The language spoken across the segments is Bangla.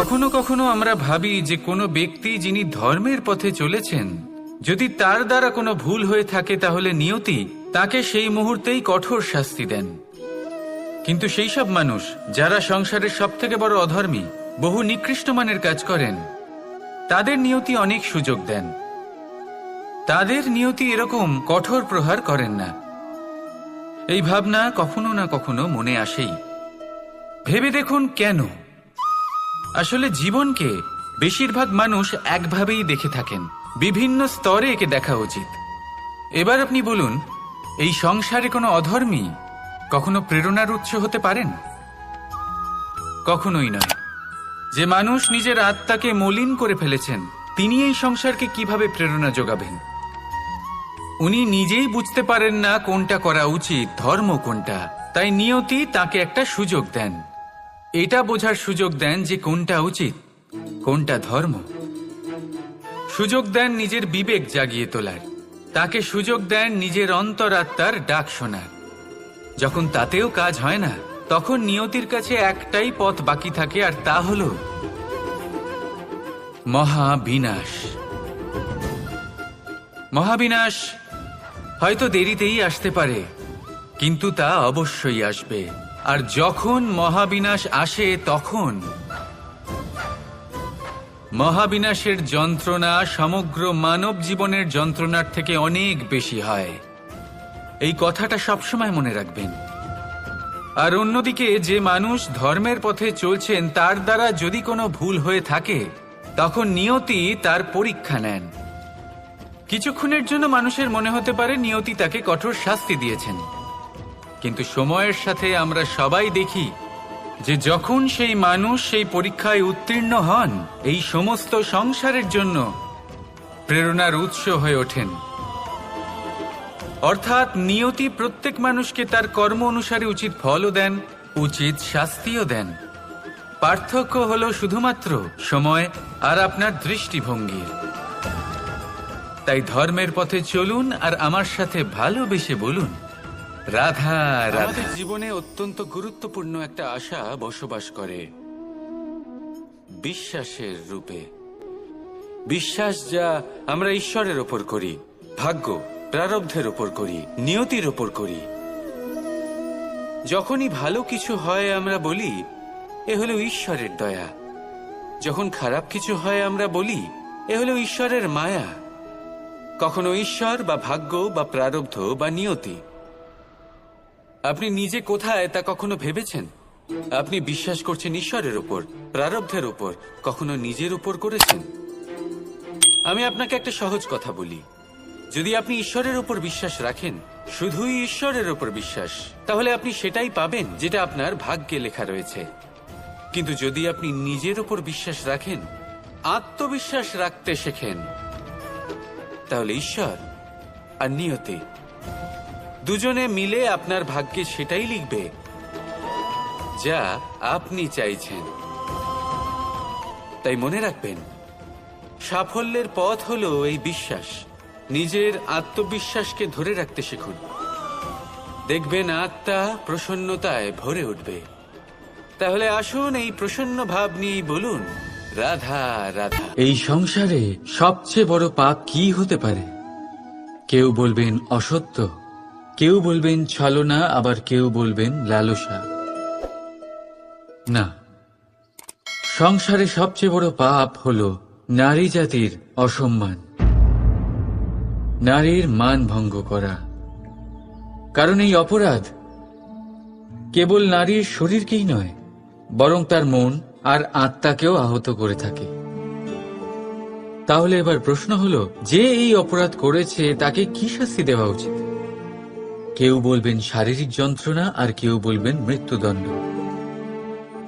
কখনো কখনো আমরা ভাবি যে কোনো ব্যক্তি যিনি ধর্মের পথে চলেছেন, যদি তার দ্বারা কোনো ভুল হয়ে থাকে তাহলে নিয়তি তাকে সেই মুহূর্তেই কঠোর শাস্তি দেন। কিন্তু সেই সব মানুষ যারা সংসারের সবথেকে বড় অধর্মী, বহু নিকৃষ্ট মানের কাজ করেন, তাদের নিয়তি অনেক সুযোগ দেন। তাদের নিয়তি এরকম কঠোর প্রহার করেন না। এই ভাবনা কখনো না কখনো মনে আসেই। ভেবে দেখুন কেন? আসলে জীবনকে বেশিরভাগ মানুষ একভাবেই দেখে থাকেন, বিভিন্ন স্তরে একে দেখা উচিত। এবার আপনি বলুন, এই সংসারে কোনো অধর্মী কখনো প্রেরণার উৎস হতে পারেন? কখনোই নয়। যে মানুষ নিজের আত্মাকে মলিন করে ফেলেছেন, তিনি এই সংসারকে কিভাবে প্রেরণা যোগাবেন? উনি নিজেই বুঝতে পারেন না কোনটা করা উচিত, ধর্ম কোনটা। তাই নিয়তি তাকে একটা সুযোগ দেন, এটা বোঝার সুযোগ দেন যে কোনটা উচিত, কোনটা ধর্ম। সুযোগ দেন নিজের বিবেক জাগিয়ে তোলার, তাকে সুযোগ দেন নিজের অন্তরাত্মার ডাক শোনার। যখন তাতেও কাজ হয় না, তখন নিয়তির কাছে একটাই পথ বাকি থাকে, আর তা হল মহাবিনাশ। মহাবিনাশ হয়তো দেরিতেই আসতে পারে, কিন্তু তা অবশ্যই আসবে। আর যখন মহাবিনাশ আসে, তখন মহাবিনাশের যন্ত্রণা সমগ্র মানব জীবনের যন্ত্রণার থেকে অনেক বেশি হয়। এই কথাটা সবসময় মনে রাখবেন। আর অন্যদিকে যে মানুষ ধর্মের পথে চলছেন, তার দ্বারা যদি কোনো ভুল হয়ে থাকে, তখন নিয়তি তার পরীক্ষা নেন। কিছুক্ষণের জন্য মানুষের মনে হতে পারে নিয়তি তাকে কঠোর শাস্তি দিয়েছেন, কিন্তু সময়ের সাথে আমরা সবাই দেখি যে যখন সেই মানুষ সেই পরীক্ষায় উত্তীর্ণ হন, এই সমস্ত সংসারের জন্য প্রেরণার উৎস হয়ে ওঠেন। অর্থাৎ নিয়তি প্রত্যেক মানুষকে তার কর্ম অনুসারে উচিত ফলও দেন, উচিত শাস্তিও দেন। পার্থক্য হলো শুধুমাত্র সময় আর আপনার দৃষ্টিভঙ্গির। তাই ধর্মের পথে চলুন আর আমার সাথে ভালোবেসে বলুন, রাধা রাধা। আমাদের জীবনে অত্যন্ত গুরুত্বপূর্ণ একটা আশা বসবাস করে, বিশ্বাসের রূপে। বিশ্বাস যা আমরা ঈশ্বরের ওপর করি, ভাগ্য, প্রারব্ধের ওপর করি, নিয়তির ওপর করি। যখনই ভালো কিছু হয় আমরা বলি এ হলো ঈশ্বরের দয়া, যখন খারাপ কিছু হয় আমরা বলি এ হলো ঈশ্বরের মায়া। কখনো ঈশ্বর বা ভাগ্য বা প্রারব্ধ বা নিয়তি। আপনি নিজে কোথায় তা কখনো ভেবেছেন? আপনি বিশ্বাস করছেন ঈশ্বরের উপর, প্রারব্ধের উপর, কখনো নিজের উপর করেছেন? আমি আপনাকে একটা সহজ কথা বলি, যদি আপনি ঈশ্বরের উপর বিশ্বাস রাখেন, শুধুই ঈশ্বরের উপর বিশ্বাস, তাহলে আপনি সেটাই পাবেন যেটা আপনার ভাগ্যে লেখা রয়েছে। কিন্তু যদি আপনি নিজের উপর বিশ্বাস রাখেন, আত্মবিশ্বাস রাখতে শেখেন, তাহলে ঈশ্বর আর নিয়তি দুজনে মিলে আপনার ভাগ্যে সেটাই লিখবে যা আপনি চাইছেন। তাই মনে রাখবেন, সাফল্যের পথ হলো এই বিশ্বাস। নিজের আত্মবিশ্বাসকে ধরে রাখতে শিখুন, দেখবেন আত্মা প্রসন্নতায় ভরে উঠবে। তাহলে আসুন এই প্রসন্ন ভাব নিয়ে বলুন, রাধা রাধা। এই সংসারে সবচেয়ে বড় পাপ কি হতে পারে? কেউ বলবেন অসত্য, কেউ বলবেন ছলনা, আবার কেউ বলবেন লালসা। না, সংসারে সবচেয়ে বড় পাপ হলো নারী জাতির অসম্মান, নারীর মান ভঙ্গ করা। কারণ এই অপরাধ কেবল নারীর শরীরকেই নয়, বরং তার মন আর আত্মাকেও আহত করে থাকে। তাহলে এবার প্রশ্ন হলো, যে এই অপরাধ করেছে তাকে কি শাস্তি দেওয়া উচিত? কেউ বলবেন শারীরিক যন্ত্রণা, আর কেউ বলবেন মৃত্যুদণ্ড।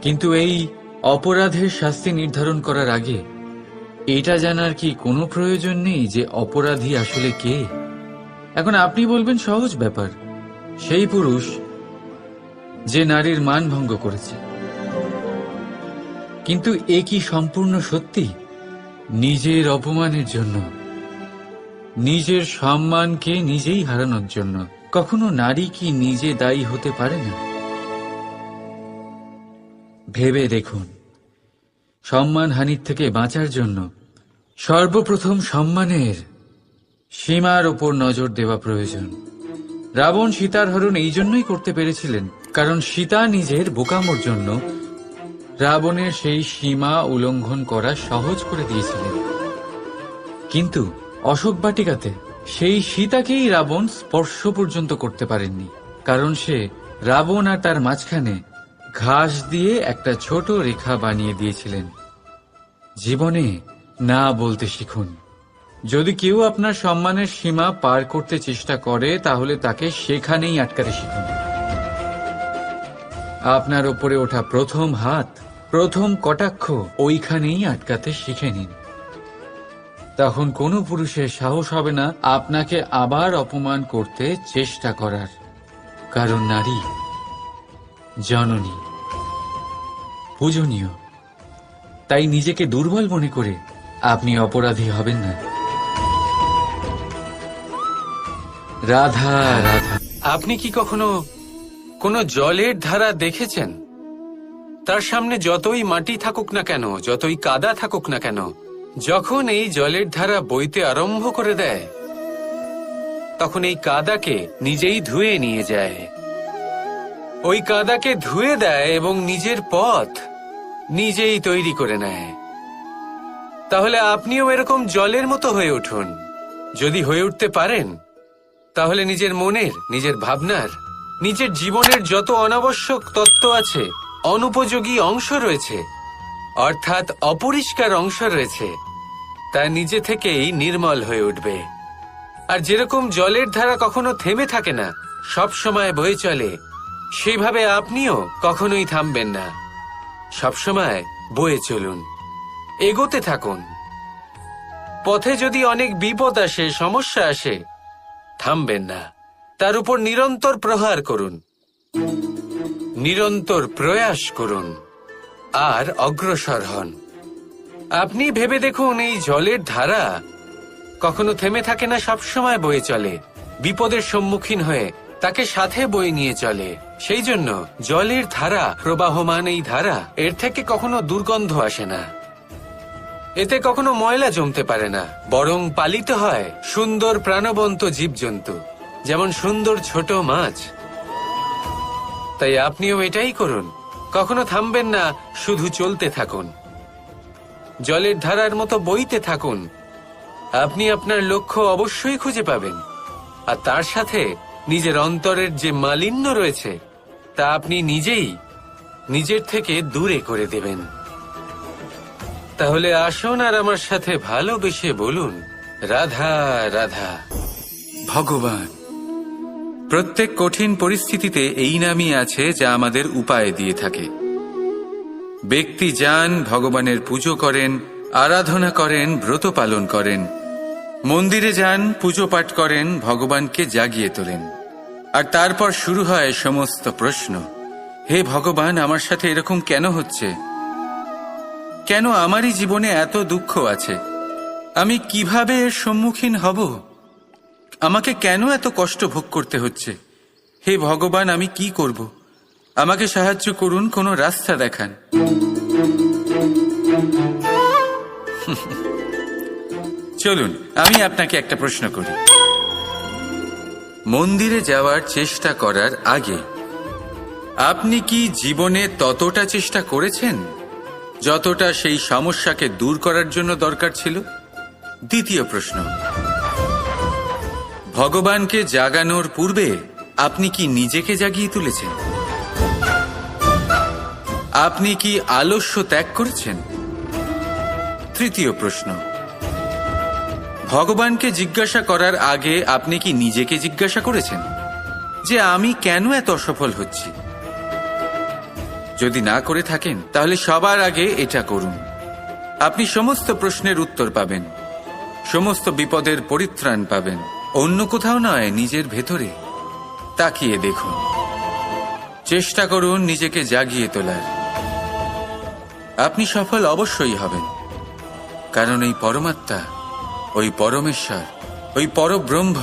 কিন্তু এই অপরাধের শাস্তি নির্ধারণ করার আগে এটা জানার কি কোনো প্রয়োজন নেই যে অপরাধী আসলে কে? এখন আপনি বলবেন সহজ ব্যাপার, সেই পুরুষ যে নারীর মান ভঙ্গ করেছে। কিন্তু এ কি সম্পূর্ণ সত্যি? নিজের অপমানের জন্য, নিজের সম্মানকে নিজেই হারানোর জন্য কখনো নারী কি নিজে দায়ী হতে পারে না? ভেবে দেখুন, সম্মানহানির থেকে বাঁচার জন্য সর্বপ্রথম সম্মানের সীমার ওপর নজর দেওয়া প্রয়োজন। রাবণ সীতার হরণ এই জন্যই করতে পেরেছিলেন কারণ সীতা নিজের বোকামোর জন্য রাবণের সেই সীমা উল্লঙ্ঘন করা সহজ করে দিয়েছিলেন। কিন্তু অশোক বাটিকাতে সেই সীতাকেই রাবণ স্পর্শ পর্যন্ত করতে পারেননি, কারণ সে রাবণ আর তার মাঝখানে ঘাস দিয়ে একটা ছোট রেখা বানিয়ে দিয়েছিলেন। জীবনে না বলতে শিখুন। যদি কেউ আপনার সম্মানের সীমা পার করতে চেষ্টা করে তাহলে তাকে সেখানেই আটকাতে শিখুন। আপনার ওপরে ওঠা প্রথম হাত, প্রথম কটাক্ষ ওইখানেই আটকাতে শিখে নিন। তখন কোনো পুরুষের সাহস হবে না আপনাকে আবার অপমান করতে চেষ্টা করার, কারণ নারী জননী, পূজনীয়। তাই নিজেকে দুর্বল মনে করে আপনি অপরাধী হবেন না। রাধা রাধা। আপনি কি কখনো কোনো জলের ধারা দেখেছেন? তার সামনে যতই মাটি থাকুক না কেন, যতই কাদা থাকুক না কেন, যখন এই জলের ধারা বইতে আরম্ভ করে দেয় তখন এই কাদাকে নিজেই ধুয়ে নিয়ে যায়। ওই কাদাকে ধুয়ে দেয় এবং নিজের পথ নিজেই তৈরি করে নেয়। তাহলে আপনিও এরকম জলের মতো হয়ে উঠুন। যদি হয়ে উঠতে পারেন তাহলে নিজের মনের, নিজের ভাবনার, নিজের জীবনের যত অনাবশ্যক তত্ত্ব আছে, অনুপযোগী অংশ রয়েছে, অর্থাৎ অপরিষ্কার অংশ রয়েছে, তা নিজে থেকেই নির্মল হয়ে উঠবে। আর যেরকম জলের ধারা কখনো থেমে থাকে না, সব সময় বয়ে চলে, সেইভাবে আপনিও কখনোই থামবেন না। সবসময় বয়ে চলুন, এগোতে থাকুন। পথে যদি অনেক বিপদ আসে, সমস্যা আসে, থামবেন না, তার উপর নিরন্তর প্রহার করুন, নিরন্তর প্রয়াস করুন আর অগ্রসর হন। আপনি ভেবে দেখুন, এই জলের ধারা কখনো থেমে থাকে না, সবসময় বয়ে চলে, বিপদের সম্মুখীন হয়ে তাকে সাথে বয়ে নিয়ে চলে। সেই জন্য জলের ধারা, প্রবাহমান এই ধারা, এর থেকে কখনো দুর্গন্ধ আসে না, এতে কখনো ময়লা জমতে পারে না, বরং পালিত হয় সুন্দর প্রাণবন্ত জীবজন্তু, যেমন সুন্দর ছোট মাছ। তাই আপনিও এটাই করুন, কখনো থামবেন না, শুধু চলতে থাকুন, জলের ধারার মতো বইতে থাকুন। আপনি আপনার লক্ষ্য অবশ্যই খুঁজে পাবেন, আর তার সাথে নিজের অন্তরের যে মালিন্য রয়েছে তা আপনি নিজেই নিজের থেকে দূরে করে দেবেন। তাহলে আসুন আর আমার সাথে ভালোবেসে বলুন, রাধা রাধা। ভগবান। প্রত্যেক কঠিন পরিস্থিতিতে এই নামই আছে যা আমাদের উপায় দিয়ে থাকে। ব্যক্তি যান, ভগবানের পুজো করেন, আরাধনা করেন, ব্রত পালন করেন, মন্দিরে যান, পুজো পাঠ করেন, ভগবানকে জাগিয়ে তোলেন, আর তারপর শুরু হয় সমস্ত প্রশ্ন। হে ভগবান, আমার সাথে এরকম কেন হচ্ছে? কেন আমারই জীবনে এত দুঃখ আছে? আমি কিভাবে এর সম্মুখীন হব? আমাকে কেন এত কষ্ট ভোগ করতে হচ্ছে? হে ভগবান, আমি কি করব? আমাকে সাহায্য করুন, কোনো রাস্তা দেখান। চলুন, আমি আপনাকে একটা প্রশ্ন করি। মন্দিরে যাওয়ার চেষ্টা করার আগে আপনি কি জীবনে ততটা চেষ্টা করেছেন যতটা সেই সমস্যাকে দূর করার জন্য দরকার ছিল? দ্বিতীয় প্রশ্ন, ভগবানকে জাগানোর পূর্বে আপনি কি নিজেকে জাগিয়ে তুলেছেন? আপনি কি আলস্য ত্যাগ করেছেন? তৃতীয় প্রশ্ন, ভগবানকে জিজ্ঞাসা করার আগে আপনি কি নিজেকে জিজ্ঞাসা করেছেন যে আমি কেন এত অসফল হচ্ছি? যদি না করে থাকেন তাহলে সবার আগে এটা করুন। আপনি সমস্ত প্রশ্নের উত্তর পাবেন, সমস্ত বিপদের পরিত্রাণ পাবেন। অন্য কোথাও নয়, নিজের ভেতরে তাকিয়ে দেখুন। চেষ্টা করুন নিজেকে জাগিয়ে তোলার। আপনি সফল অবশ্যই হবেন, কারণ এই পরমাত্মা, ওই পরমেশ্বর, ওই পরব্রহ্ম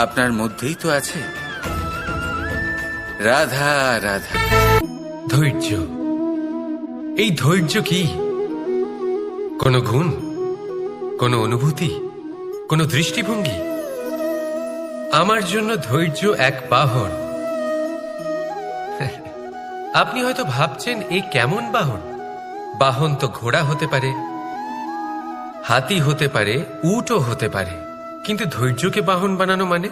আপনার মধ্যেই তো আছে। রাধা রাধা। ধৈর্য, এই ধৈর্য কি কোনো গুণ, কোনো অনুভূতি, কোনো দৃষ্টিভঙ্গি? আমার জন্য ধৈর্য এক বাহন। আপনি হয়তো ভাবছেন এই কেমন বাহন? বাহন তো ঘোড়া হতে পারে, হাতি হতে পারে, উটও হতে পারে, কিন্তু ধৈর্যকে বাহন বানানো মানে?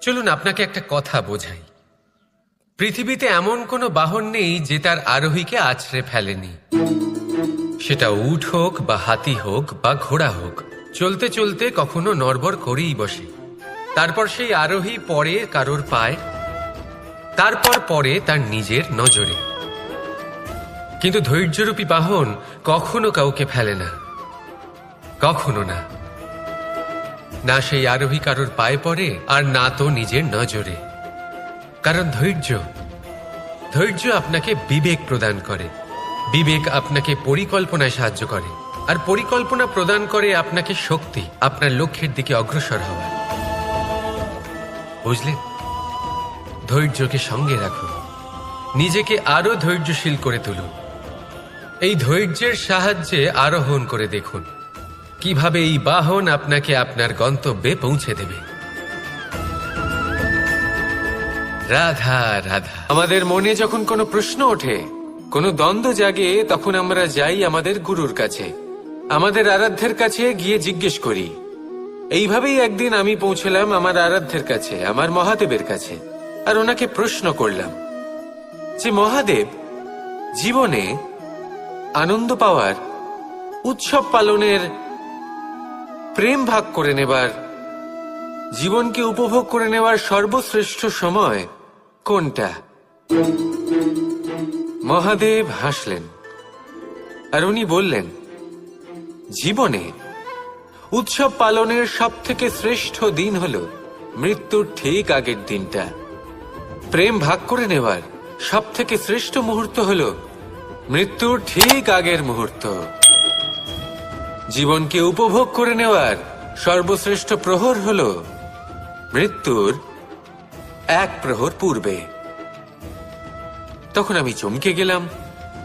চলুন আপনাকে একটা কথা বোঝাই। পৃথিবীতে এমন কোনো বাহন নেই যে তার আরোহীকে আছড়ে ফেলেনি। সেটা উট হোক বা হাতি হোক বা ঘোড়া হোক, চলতে চলতে কখনো নড়বড় করেই বসে। তারপর সেই আরোহী পড়ে কারোর পায়, তারপর পড়ে তার নিজের নজরে। কিন্তু ধৈর্যরূপী বাহন কখনো কাউকে ফেলে না, কখনো না। না সেই আরোহী কারোর পায়ে পড়ে, আর না তো নিজের নজরে। কারণ ধৈর্য আপনাকে বিবেক প্রদান করে, বিবেক আপনাকে পরিকল্পনায় সাহায্য করে, আর পরিকল্পনা প্রদান করে আপনাকে শক্তি, আপনার লক্ষ্যের দিকে অগ্রসর হওয়ার। বুঝলেন? ধৈর্যকে সঙ্গে রাখুন, নিজেকে আরো ধৈর্যশীল করে তুলুন। এই ধৈর্যের সাহায্যে আরোহণ করে দেখুন কিভাবে এই বাহন আপনাকে আপনার গন্তব্যে পৌঁছে দেবে। রাধা রাধা। আমাদের মনে যখন কোনো প্রশ্ন ওঠে, কোনো দ্বন্দ্ব জাগে, তখন আমরা যাই আমাদের গুরুর কাছে, আমাদের আরাধ্যের কাছে গিয়ে জিজ্ঞেস করি। এইভাবেই একদিন আমি পৌঁছলাম আমার আরাধ্যের কাছে, আমার মহাদেবের কাছে, আর ওনাকে প্রশ্ন করলাম যে মহাদেব, জীবনে আনন্দ পাওয়ার, উৎসব পালনের, প্রেম ভাগ করে নেবার, জীবনকে উপভোগ করে নেওয়ার সর্বশ্রেষ্ঠ সময় কোনটা? মহাদেব হাসলেন আর উনি বললেন, জীবনে উৎসব পালনের সবথেকে শ্রেষ্ঠ দিন হল মৃত্যুর ঠিক আগের দিনটা। প্রেম ভাগ করে নেওয়ার সবথেকে শ্রেষ্ঠ মুহূর্ত হল মৃত্যুর ঠিক আগের মুহূর্ত। জীবনকে উপভোগ করে নেওয়ার সর্বশ্রেষ্ঠ প্রহর হল মৃত্যুর এক প্রহর পূর্বে। তখন আমি চমকে গেলাম।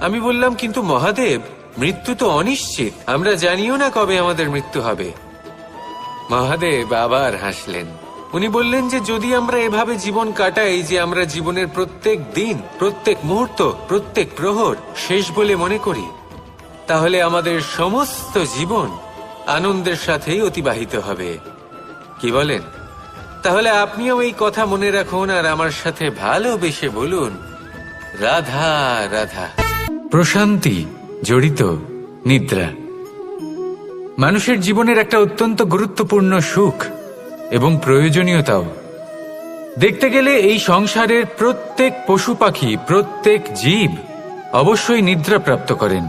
আমি বললাম, কিন্তু মহাদেব, মৃত্যু তো অনিশ্চিত, আমরা জানিও না কবে আমাদের মৃত্যু হবে। মহাদেব আবার হাসলেন। উনি বললেন যে যদি আমরা এভাবে জীবন কাটাই যে আমরা জীবনের প্রত্যেক দিন, প্রত্যেক মুহূর্ত, প্রত্যেক প্রহর শেষ বলে মনে করি, তাহলে আমাদের সমস্ত জীবন আনন্দের সাথেই অতিবাহিত হবে। কি বলেন? তাহলে আপনিও এই কথা মনে রাখুন আর আমার সাথে ভালোবেসে বলুন, রাধা রাধা। প্রশান্তি জড়িত নিদ্রা মানুষের জীবনের একটা অত্যন্ত গুরুত্বপূর্ণ সুখ এবং প্রয়োজনীয়তাও। দেখতে গেলে এই সংসারের প্রত্যেক পশু পাখি, প্রত্যেক জীব অবশ্যই নিদ্রা প্রাপ্ত করেন,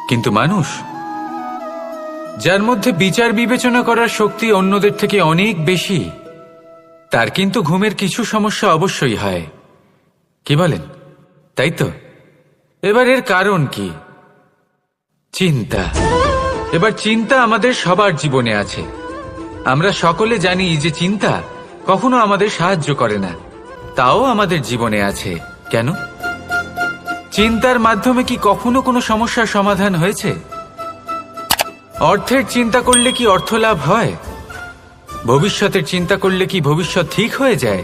কিন্তু মানুষ, যার মধ্যে বিচার বিবেচনা করার শক্তি অন্যদের থেকে অনেক বেশি, তার কিন্তু ঘুমের কিছু সমস্যা অবশ্যই হয়। কি বলেন? তাই তো? এবার এর কারণ কি? চিন্তা। এবার চিন্তা আমাদের সবার জীবনে আছে। আমরা সকলে জানি যে চিন্তা কখনো আমাদের সাহায্য করে না, তাও আমাদের জীবনে আছে। কেন? চিন্তার মাধ্যমে কি কখনো কোনো সমস্যার সমাধান হয়েছে? অর্থের চিন্তা করলে কি অর্থ লাভ হয়? ভবিষ্যতের চিন্তা করলে কি ভবিষ্যৎ ঠিক হয়ে যায়?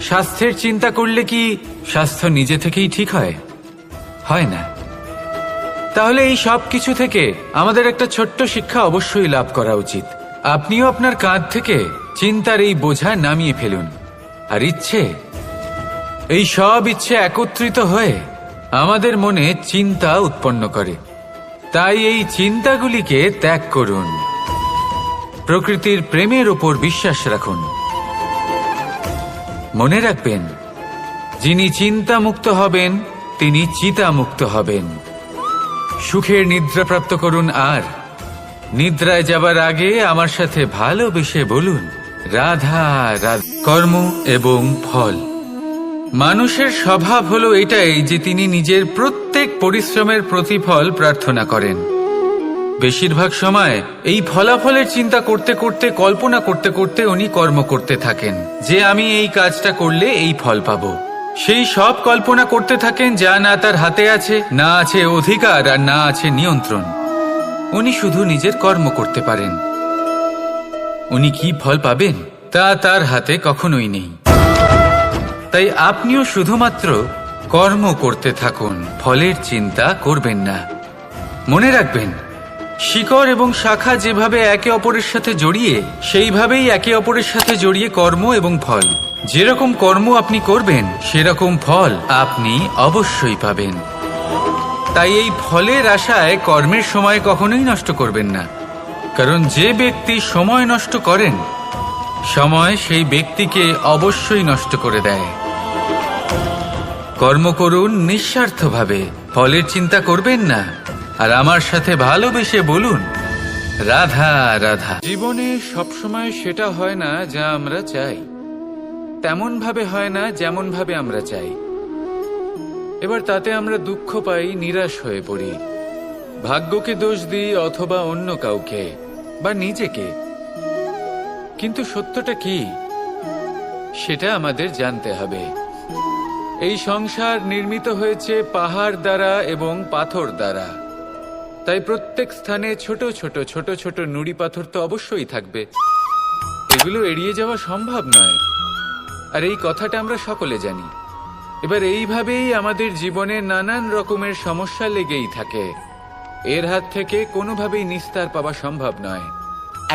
স্বাস্থ্যের চিন্তা করলে কি স্বাস্থ্য নিজে থেকেই ঠিক হয়? হয় না। তাহলে এই সব কিছু থেকে আমাদের একটা ছোট্ট শিক্ষা অবশ্যই লাভ করা উচিত। আপনিও আপনার কাঁধ থেকে চিন্তার এই বোঝা নামিয়ে ফেলুন। আর এই সব ইচ্ছে একত্রিত হয়ে আমাদের মনে চিন্তা উৎপন্ন করে। তাই এই চিন্তাগুলিকে ত্যাগ করুন। প্রকৃতির প্রেমের উপর বিশ্বাস রাখুন। মনে রাখবেন, যিনি চিন্তা মুক্ত হবেন তিনি চিতা মুক্ত হবেন। সুখের নিদ্রা প্রাপ্ত করুন, আর নিদ্রায় যাবার আগে আমার সাথে ভালোবেসে বলুন, রাধা রাধা। কর্ম এবং ফল। মানুষের স্বভাব হলো এটাই যে তিনি নিজের প্রত্যেক পরিশ্রমের প্রতিফল প্রার্থনা করেন। বেশিরভাগ সময় এই ফলাফলের চিন্তা করতে করতে, কল্পনা করতে করতে উনি কর্ম করতে থাকেন যে আমি এই কাজটা করলে এই ফল পাবো। সেই সব কল্পনা করতে থাকেন যা না তার হাতে আছে, না আছে অধিকার আর না আছে নিয়ন্ত্রণ। উনি শুধু নিজের কর্ম করতে পারেন। উনি কি ফল পাবেন তা তার হাতে কখনোই নেই। তাই আপনিও শুধুমাত্র কর্ম করতে থাকুন, ফলের চিন্তা করবেন না। মনে রাখবেন, শিকড় এবং শাখা যেভাবে একে অপরের সাথে জড়িয়ে, সেইভাবেই একে অপরের সাথে জড়িয়ে কর্ম এবং ফল। যেরকম কর্ম আপনি করবেন সেরকম ফল আপনি অবশ্যই পাবেন। তাই এই ফলের আশায় কর্মের সময় কখনোই নষ্ট করবেন না, কারণ যে ব্যক্তি সময় নষ্ট করেন, সময় সেই ব্যক্তিকে অবশ্যই নষ্ট করে দেয়। কর্ম করুন নিঃস্বার্থভাবে, ফলের চিন্তা করবেন না, আর আমার সাথে ভালোবেসে বলুন রাধা রাধা। জীবনে সবসময় সেটা হয় না যা আমরা চাই, তেমন ভাবে হয় না যেমন ভাবে আমরা চাই। এবার তাতে আমরা দুঃখ পাই, নিরাশ হয়ে পড়ি, ভাগ্যকে দোষ দিই অথবা অন্য কাউকে বা নিজেকে। কিন্তু সত্যটা কি সেটা আমাদের জানতে হবে। এই সংসার নির্মিত হয়েছে পাহাড় দ্বারা এবং পাথর দ্বারা। তাই প্রত্যেক স্থানে ছোট ছোট ছোট ছোট নুড়ি পাথর তো অবশ্যই থাকবে। এগুলো এড়িয়ে যাওয়া সম্ভব নয়, আর এই কথাটা আমরা সকলে জানি। এবার এইভাবেই আমাদের জীবনে নানান রকমের সমস্যা লেগেই থাকে। এর হাত থেকে কোনোভাবেই নিস্তার পাওয়া সম্ভব নয়।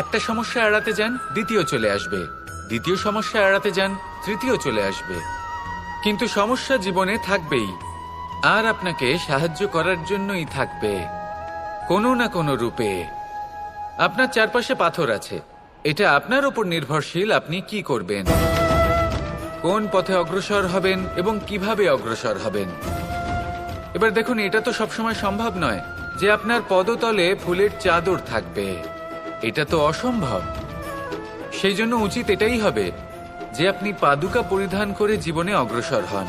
একটা সমস্যা এড়াতে যান, দ্বিতীয় চলে আসবে, দ্বিতীয় সমস্যা এড়াতে যান, তৃতীয় চলে আসবে। কিন্তু সমস্যা জীবনে থাকবেই, আর আপনাকে সাহায্য করার জন্যই থাকবে কোনো না কোনো রূপে। আপনার চারপাশে পাথর আছে, এটা আপনার উপর নির্ভরশীল আপনি কি করবেন, কোন পথে অগ্রসর হবেন এবং কিভাবে অগ্রসর হবেন। এবার দেখুন, এটা তো সবসময় সম্ভব নয় যে আপনার পদতলে ফুলের চাদর থাকবে, এটা তো অসম্ভব। সেই জন্য উচিত এটাই হবে যে আপনি পাদুকা পরিধান করে জীবনে অগ্রসর হন।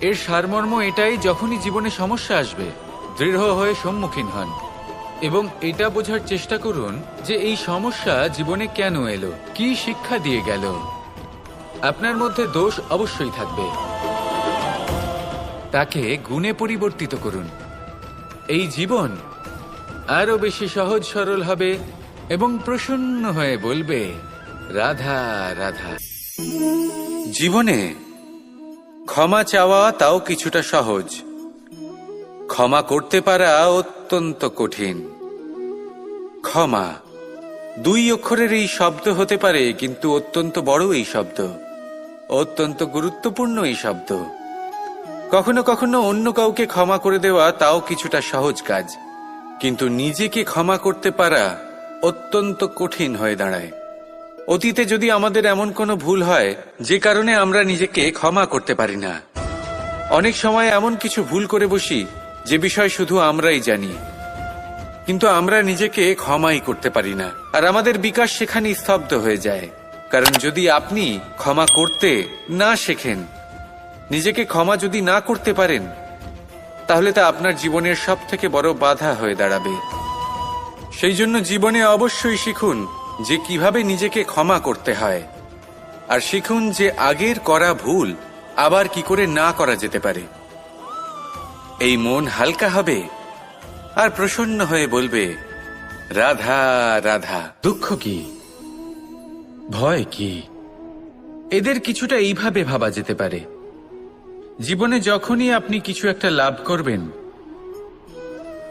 এর সারমর্ম এটাই, যখনই জীবনে সমস্যা আসবে দৃঢ় হয়ে সম্মুখীন হন এবং এটা বোঝার চেষ্টা করুন যে এই সমস্যা জীবনে কেন এলো, কি শিক্ষা দিয়ে গেল। আপনার মধ্যে দোষ অবশ্যই থাকবে, তাকে গুণে পরিবর্তিত করুন। এই জীবন আরো বেশি সহজ সরল হবে এবং প্রসন্ন হয়ে বলবে রাধা রাধা। জীবনে ক্ষমা চাওয়া তাও কিছুটা সহজ, ক্ষমা করতে পারা অত্যন্ত কঠিন। ক্ষমা 2 অক্ষরের এই শব্দ হতে পারে, কিন্তু অত্যন্ত বড় এই শব্দ, অত্যন্ত গুরুত্বপূর্ণ এই শব্দ। কখনো কখনো অন্য কাউকে ক্ষমা করে দেওয়া তাও কিছুটা সহজ কাজ, কিন্তু নিজেকে ক্ষমা করতে পারা অত্যন্ত কঠিন হয়ে দাঁড়ায়। অতীতে যদি আমাদের এমন কোনো ভুল হয় যে কারণে আমরা নিজেকে ক্ষমা করতে পারি না, অনেক সময় এমন কিছু ভুল করে বসি যে বিষয় শুধু আমরাই জানি, কিন্তু আমরা নিজেকে ক্ষমাই করতে পারি না, আর আমাদের বিকাশ সেখানে স্তব্ধ হয়ে যায়। কারণ যদি আপনি ক্ষমা করতে না শেখেন, নিজেকে ক্ষমা যদি না করতে পারেন, তাহলে তা আপনার জীবনের সবথেকে বড় বাধা হয়ে দাঁড়াবে। সেই জন্য জীবনে অবশ্যই শিখুন যে কিভাবে নিজেকে ক্ষমা করতে হয়, আর শিখুন যে আগের করা ভুল আবার কি করে না করা যেতে পারে। এই মন হালকা হবে আর প্রসন্ন হয়ে বলবে রাধা রাধা। দুঃখ কি, ভয় কি, এদের কিছুটা এইভাবে ভাবা যেতে পারে। জীবনে যখনই আপনি কিছু একটা লাভ করবেন,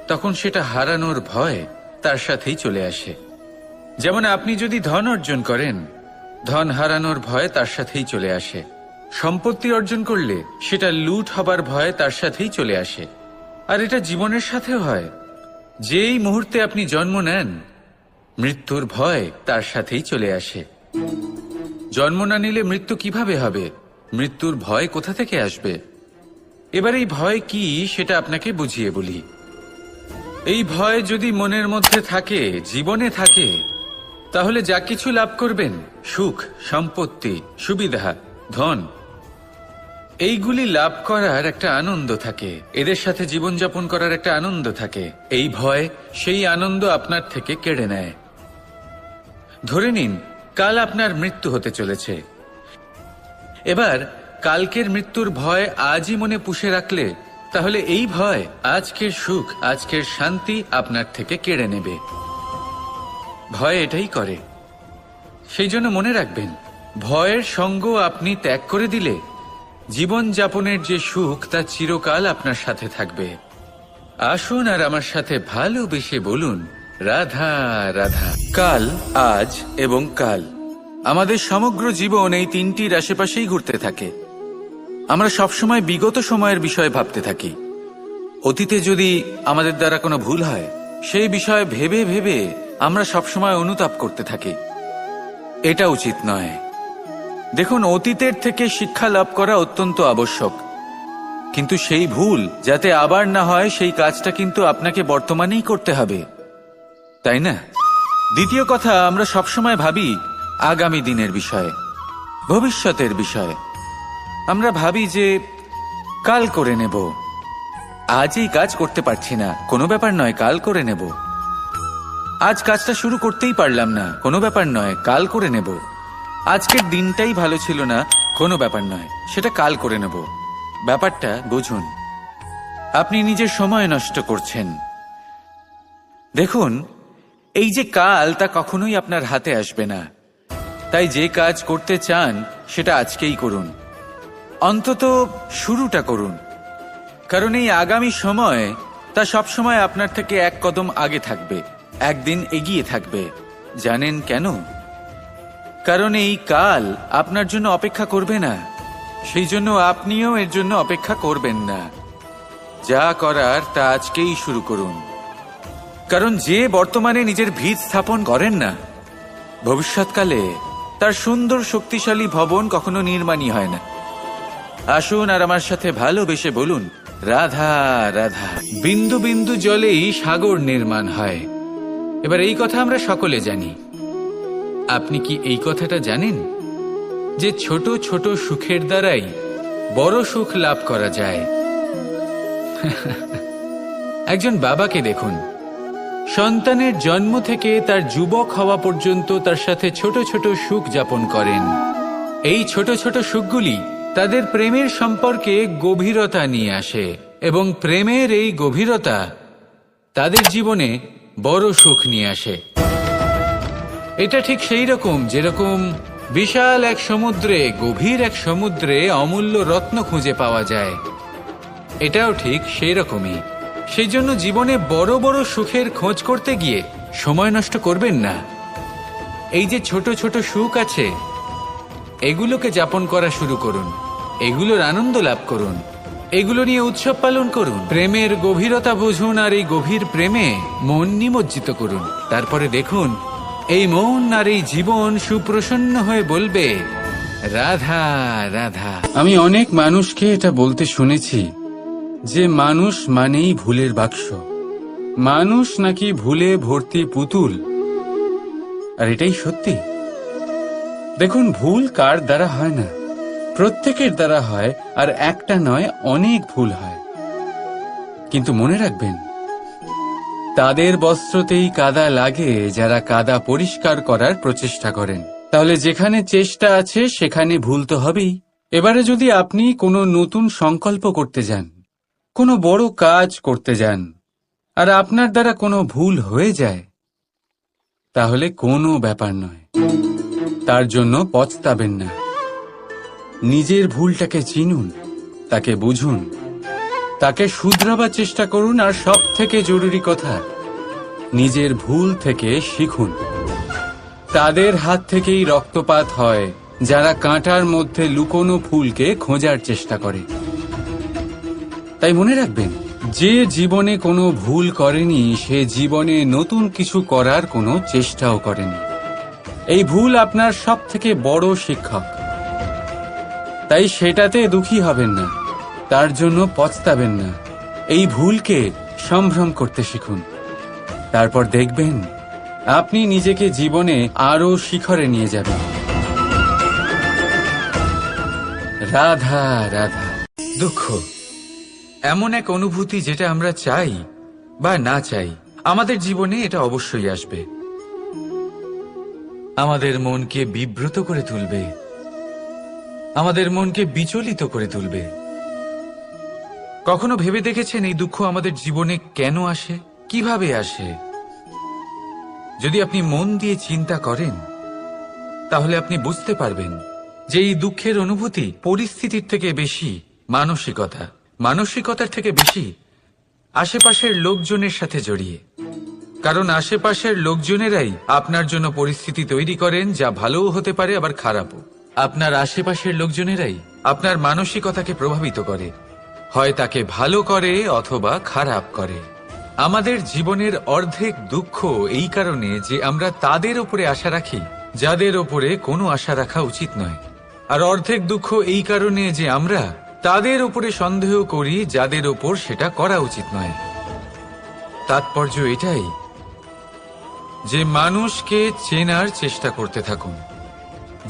তখন সেটা হারানোর ভয় তার সাথেই চলে আসে। যেমন আপনি যদি ধন অর্জন করেন, ধন হারানোর ভয় তার সাথেই চলে আসে। সম্পত্তি অর্জন করলে সেটা লুট হবার ভয় তার সাথেই চলে আসে। আর এটা জীবনের সাথেও হয়। যেই মুহূর্তে আপনি জন্ম নেন, মৃত্যুর ভয় তার সাথেই চলে আসে। জন্ম না নিলে মৃত্যু কিভাবে হবে? মৃত্যুর ভয় কোথা থেকে আসবে? এবার এই ভয় কি সেটা আপনাকে বুঝিয়ে বলি। এই ভয় যদি মনের মধ্যে থাকে, জীবনে থাকে, তাহলে যা কিছু লাভ করবেন, সুখ, সম্পত্তি, সুবিধা, ধন, এইগুলি লাভ করার একটা আনন্দ থাকে, এদের সাথে জীবনযাপন করার একটা আনন্দ থাকে। এই ভয় সেই আনন্দ আপনার থেকে কেড়ে নেয়। ধরে নিন কাল আপনার মৃত্যু হতে চলেছে। এবার কালকের মৃত্যুর ভয় আজই মনে পুষে রাখলে তাহলে এই ভয় আজকের সুখ, আজকের শান্তি আপনার থেকে কেড়ে নেবে। ভয় এটাই করে। সেই জন্য মনে রাখবেন, ভয়ের সঙ্গ আপনি ত্যাগ করে দিলে জীবন যাপনের যে সুখ তা চিরকাল আপনার সাথে থাকবে। আসুন আর আমার সাথে ভালোবেসে বলুন, রাধা রাধা। কাল, আজ এবং কাল। আমাদের সমগ্র জীবন এই তিনটির আশেপাশেই ঘুরতে থাকে। আমরা সবসময় বিগত সময়ের বিষয়ে ভাবতে থাকি। অতীতে যদি আমাদের দ্বারা কোনো ভুল হয়, সেই বিষয়ে ভেবে ভেবে আমরা সবসময় অনুতাপ করতে থাকি। এটা উচিত নয়। দেখুন, অতীতের থেকে শিক্ষা লাভ করা অত্যন্ত আবশ্যক, কিন্তু সেই ভুল যাতে আবার না হয় সেই কাজটা কিন্তু আপনাকে বর্তমানেই করতে হবে, তাই না? দ্বিতীয় কথা, আমরা সবসময় ভাবি আগামী দিনের বিষয়ে, ভবিষ্যতের বিষয়ে। আমরা ভাবি যে কাল করে নেব, আজ এই কাজ করতে পারছি না, কোনো ব্যাপার নয়, কাল করে নেব। আজ কাজটা শুরু করতেই পারলাম না, কোনো ব্যাপার নয়, কাল করে নেব। আজকের দিনটাই ভালো ছিল না, কোনো ব্যাপার নয়, সেটা কাল করে নেব। ব্যাপারটা বুঝুন, আপনি নিজের সময় নষ্ট করছেন। দেখুন, এই যে কাল, তা কখনোই আপনার হাতে আসবে না। তাই যে কাজ করতে চান সেটা আজকেই করুন, অন্তত শুরুটা করুন। কারণ এই আগামী সময় তা সবসময় আপনার থেকে এক কদম আগে থাকবে, একদিন এগিয়ে থাকবে। জানেন কেন? কারণ এই কাল আপনার জন্য অপেক্ষা করবে না, সেই জন্য আপনিও এর জন্য অপেক্ষা করবেন না। যা করার তা আজকেই শুরু করুন। কারণ যে বর্তমানে নিজের ভিত স্থাপন করেন না, ভবিষ্যৎকালে তার সুন্দর শক্তিশালী ভবন কখনো নির্মাণই হয় না। আসুন আর আমার সাথে ভালোবেসে বলুন, রাধা রাধা। বিন্দু বিন্দু জলেই সাগর নির্মাণ হয়। এবার এই কথা আমরা সকলে জানি। আপনি কি এই কথাটা জানেন যে ছোট ছোট সুখের দ্বারাই বড় সুখ লাভ করা যায়? একজন বাবাকে দেখুন, সন্তানের জন্ম থেকে তার যুবক হওয়া পর্যন্ত তার সাথে ছোট ছোট সুখ যাপন করেন। এই ছোট ছোট সুখগুলি তাদের প্রেমের সম্পর্কে গভীরতা নিয়ে আসে, এবং প্রেমের এই গভীরতা তাদের জীবনে বড় সুখ নিয়ে আসে। এটা ঠিক সেই রকম যেরকম বিশাল এক সমুদ্রে, গভীর এক সমুদ্রে অমূল্য রত্ন খুঁজে পাওয়া যায়। এটাও ঠিক সেই রকমই। সেই জন্য জীবনে বড় বড় সুখের খোঁজ করতে গিয়ে সময় নষ্ট করবেন না। এই যে ছোট ছোট সুখ আছে, এগুলোকে যাপন করা শুরু করুন, এগুলোর আনন্দ লাভ করুন, এগুলো নিয়ে উৎসব পালন করুন। প্রেমের গভীরতা বুঝুন আর এই গভীর প্রেমে মন নিমজ্জিত করুন। তারপরে দেখুন, এই মন আর এই জীবন সুপ্রসন্ন হয়ে বলবে, রাধা রাধা। আমি অনেক মানুষকে এটা বলতে শুনেছি যে মানুষ মানেই ভুলের বাক্স, মানুষ নাকি ভুলে ভর্তি পুতুল। আর এটাই সত্যি। দেখুন, ভুল কার দ্বারা হয় না, প্রত্যেকের দ্বারা হয়, আর একটা নয়, অনেক ভুল হয়। কিন্তু মনে রাখবেন, তাদের বস্ত্রতেই কাদা লাগে যারা কাদা পরিষ্কার করার প্রচেষ্টা করেন। তাহলে যেখানে চেষ্টা আছে সেখানে ভুল তো হবেই। এবারে যদি আপনি কোনো নতুন সংকল্প করতে যান, কোনো বড় কাজ করতে যান, আর আপনার দ্বারা কোনো ভুল হয়ে যায়, তাহলে কোনো ব্যাপার নয়, তার জন্য পস্তাবেন না। নিজের ভুলটাকে চিনুন, তাকে বুঝুন, তাকে শুধরাবার চেষ্টা করুন, আর সব থেকে জরুরি কথা, নিজের ভুল থেকে শিখুন। তাদের হাত থেকেই রক্তপাত হয় যারা কাঁটার মধ্যে লুকোনো ফুলকে খোঁজার চেষ্টা করে। তাই মনে রাখবেন, যে জীবনে কোনো ভুল করেনি সে জীবনে নতুন কিছু করার কোনো চেষ্টাও করেনি। এই ভুল আপনার সব থেকে বড় শিক্ষক। তাই সেটাতে দুঃখী হবেন না, তার জন্য পস্তাবেন না। এই ভুলকে সম্ভ্রম করতে শিখুন। তারপর দেখবেন আপনি নিজেকে জীবনে আরো শিখরে নিয়ে যাবেন। রাধা রাধা। দুঃখ এমন এক অনুভূতি যেটা আমরা চাই বা না চাই, আমাদের জীবনে এটা অবশ্যই আসবে। আমাদের মনকে বিব্রত করে তুলবে, আমাদের মনকে বিচলিত করে তুলবে। কখনো ভেবে দেখেছেন এই দুঃখ আমাদের জীবনে কেন আসে, কিভাবে আসে? যদি আপনি মন দিয়ে চিন্তা করেন তাহলে আপনি বুঝতে পারবেন যে এই দুঃখের অনুভূতি পরিস্থিতির থেকে বেশি মানসিকতার থেকে বেশি আশেপাশের লোকজনের সাথে জড়িয়ে। কারণ আশেপাশের লোকজনেরাই আপনার জন্য পরিস্থিতি তৈরি করেন, যা ভালোও হতে পারে আবার খারাপও। আপনার আশেপাশের লোকজনেরাই আপনার মানসিকতাকে প্রভাবিত করে, হয় তাকে ভালো করে অথবা খারাপ করে। আমাদের জীবনের অর্ধেক দুঃখ এই কারণে যে আমরা তাদের উপরে আশা রাখি যাদের ওপরে কোনো আশা রাখা উচিত নয়, আর অর্ধেক দুঃখ এই কারণে যে আমরা তাদের উপরে সন্দেহ করি যাদের ওপর সেটা করা উচিত নয়। তাৎপর্য এটাই যে মানুষকে চেনার চেষ্টা করতে থাকুন।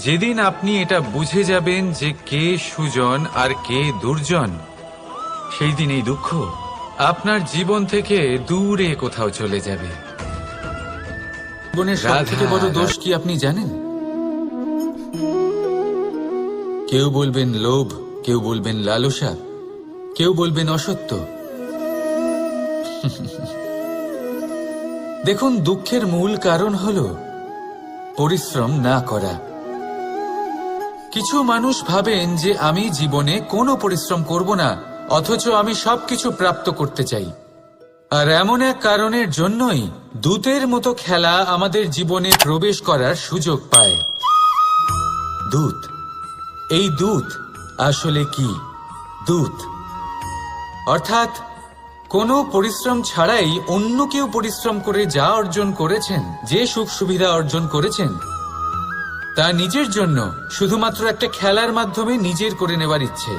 যেদিন আপনি এটা বুঝে যাবেন যে কে সুজন আর কে দুর্জন, সেই দিন এই দুঃখ আপনার জীবন থেকে দূরে কোথাও চলে যাবে। জীবনের সবথেকে বড় দোষ কি আপনি জানেন? কেউ বলবেন লোভ, কেউ বলবেন লালসা, কেউ বলবেন অসত্য। দেখুন, দুঃখের মূল কারণ হলো পরিশ্রম না করা। কিছু মানুষ ভাবেন যে আমি জীবনে কোনো পরিশ্রম করব না, অথচ আমি সবকিছু প্রাপ্ত করতে চাই। আর এমন এক কারণের জন্যই দূতের মতো খেলা আমাদের জীবনে প্রবেশ করার সুযোগ পায়। দূত। এই দূত আসলে কি? দূত অর্থাৎ কোনো পরিশ্রম ছাড়াই অন্য কেউ পরিশ্রম করে যা অর্জন করেছেন, যে সুখ সুবিধা অর্জন করেছেন, তা নিজের জন্য শুধুমাত্র একটা খেলার মাধ্যমে নিজের করে নেওয়ার ইচ্ছে।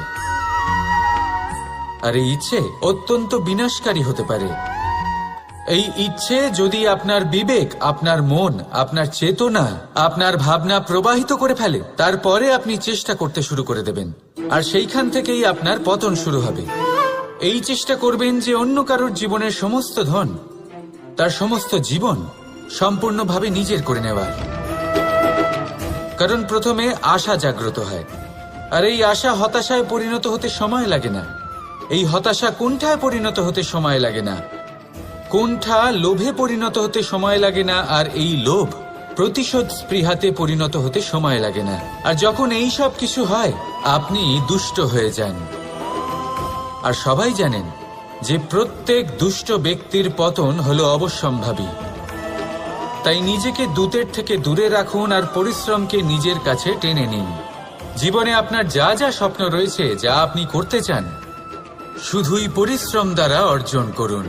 আর এই ইচ্ছে অত্যন্ত বিনাশকারী হতে পারে। এই ইচ্ছে যদি আপনার বিবেক, আপনার মন, আপনার চেতনা, আপনার ভাবনা প্রবাহিত করে ফেলে, তারপরে আপনি চেষ্টা করতে শুরু করে দেবেন, আর সেইখান থেকেই আপনার পতন শুরু হবে। এই চেষ্টা করবেন যে অন্য কারোর জীবনের সমস্ত ধন, তার সমস্ত জীবন সম্পূর্ণভাবে নিজের করে নেওয়ার। কারণ প্রথমে আশা জাগ্রত হয়, আর এই আশা হতাশায় পরিণত হতে সময় লাগে না। এই হতাশা কুণ্ঠায় পরিণত হতে সময় লাগে না, কুণ্ঠা লোভে পরিণত হতে সময় লাগে না, আর এই লোভ প্রতিশোধ স্পৃহাতে পরিণত হতে সময় লাগে না। আর যখন এই সব কিছু হয়, আপনি দুষ্ট হয়ে যান। আর সবাই জানেন যে প্রত্যেক দুষ্ট ব্যক্তির পতন হলো অবশ্যম্ভাবী। তাই নিজেকে দূতের থেকে দূরে রাখুন আর পরিশ্রমকে নিজের কাছে টেনে নিন। জীবনে আপনার যা যা স্বপ্ন রয়েছে, যা আপনি করতে চান, শুধুই পরিশ্রম দ্বারা অর্জন করুন।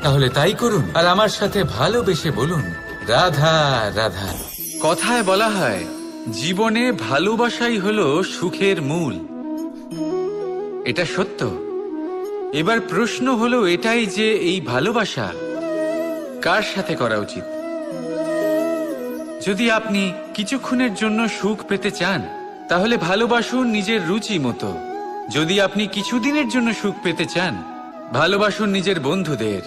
তাহলে তাই করুন, আর আমার সাথে ভালোবেসে বলুন, রাধা রাধা। কথায় বলা হয়, জীবনে ভালোবাসাই হলো সুখের মূল। এটা সত্য। এবার প্রশ্ন হলো এটাই যে এই ভালোবাসা কার সাথে করা উচিত? যদি আপনি কিছুক্ষণের জন্য সুখ পেতে চান, তাহলে ভালোবাসুন নিজের রুচি মতো। যদি আপনি কিছুদিনের জন্য সুখ পেতে চান, ভালোবাসুন নিজের বন্ধুদের।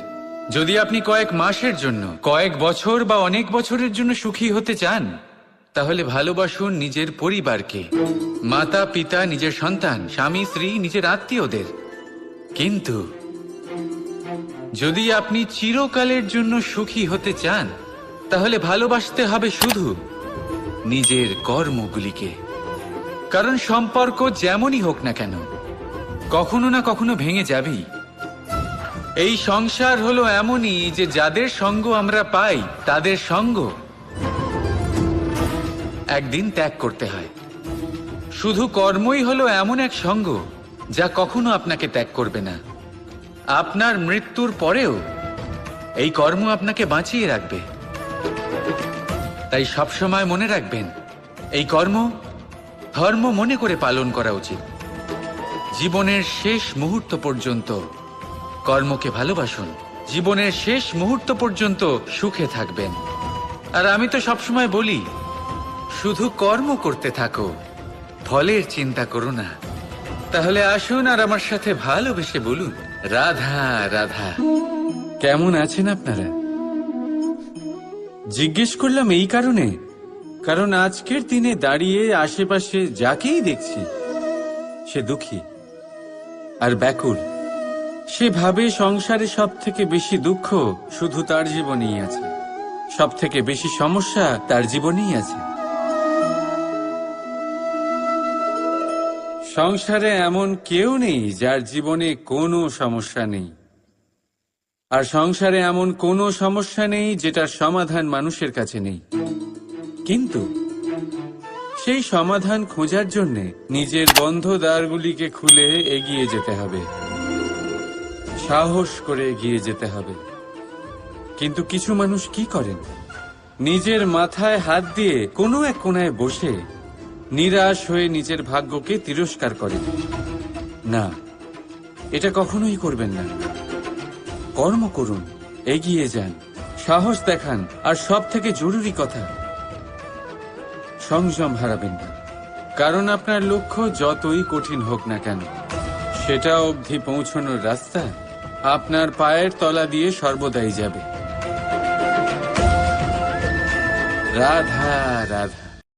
যদি আপনি কয়েক মাসের জন্য, কয়েক বছর বা অনেক বছরের জন্য সুখী হতে চান, তাহলে ভালোবাসুন নিজের পরিবারকে, মাতা পিতা, নিজের সন্তান, স্বামী স্ত্রী, নিজের আত্মীয়দের। কিন্তু যদি আপনি চিরকালের জন্য সুখী হতে চান, তাহলে ভালোবাসতে হবে শুধু নিজের কর্মগুলিকে। কারণ সম্পর্ক যেমনই হোক না কেন, কখনো না কখনো ভেঙে যাবেই। এই সংসার হলো এমনই যে যাদের সঙ্গ আমরা পাই, তাদের সঙ্গ একদিন ত্যাগ করতে হয়। শুধু কর্মই হলো এমন এক সঙ্গ যা কখনো আপনাকে ত্যাগ করবে না। আপনার মৃত্যুর পরেও এই কর্ম আপনাকে বাঁচিয়ে রাখবে। তাই সবসময় মনে রাখবেন, এই কর্ম ধর্ম মনে করে পালন করা উচিত। জীবনের শেষ মুহূর্ত পর্যন্ত কর্মকে ভালোবাসুন। জীবনের শেষ মুহূর্ত পর্যন্ত সুখে থাকবেন। আর আমি তো সবসময় বলি, শুধু কর্ম করতে থাকো, ফলের চিন্তা করো না। তাহলে আসুন আর আমার সাথে ভালোবেসে বলুন, রাধা রাধা। কেমন আছেন আপনারা? জিজ্ঞেস করলাম এই কারণে, কারণ আজকের দিনে দাঁড়িয়ে আশেপাশে যাকেই দেখছি সে দুঃখী আর ব্যাকুল। সে ভাবে সংসারে সব থেকে বেশি দুঃখ শুধু তার জীবনেই আছে, সব থেকে বেশি সমস্যা তার জীবনেই আছে। সংসারে এমন কেউ নেই যার জীবনে কোনো সমস্যা নেই, আর সংসারে এমন কোনো সমস্যা নেই যেটার সমাধান মানুষের কাছে নেই। কিন্তু সেই সমাধান খোঁজার জন্য নিজের বন্ধ দ্বারগুলিকে খুলে এগিয়ে যেতে হবে, সাহস করে এগিয়ে যেতে হবে। কিন্তু কিছু মানুষ কি করেন, নিজের মাথায় হাত দিয়ে কোনো এক কোণায় বসে নিরাশ হয়ে নিজের ভাগ্যকে তিরস্কার করেন। না, এটা কখনোই করবেন না। কর্ম করুন, এগিয়ে যান, সাহস দেখান, আর সব থেকে জরুরি কথা, সংযম হারাবেন না। কারণ আপনার লক্ষ্য যতই কঠিন হোক না কেন, সেটা অবধি পৌঁছানোর রাস্তা আপনার পায়ের তলা দিয়ে সর্বদাই যাবে। রাধা রাধা।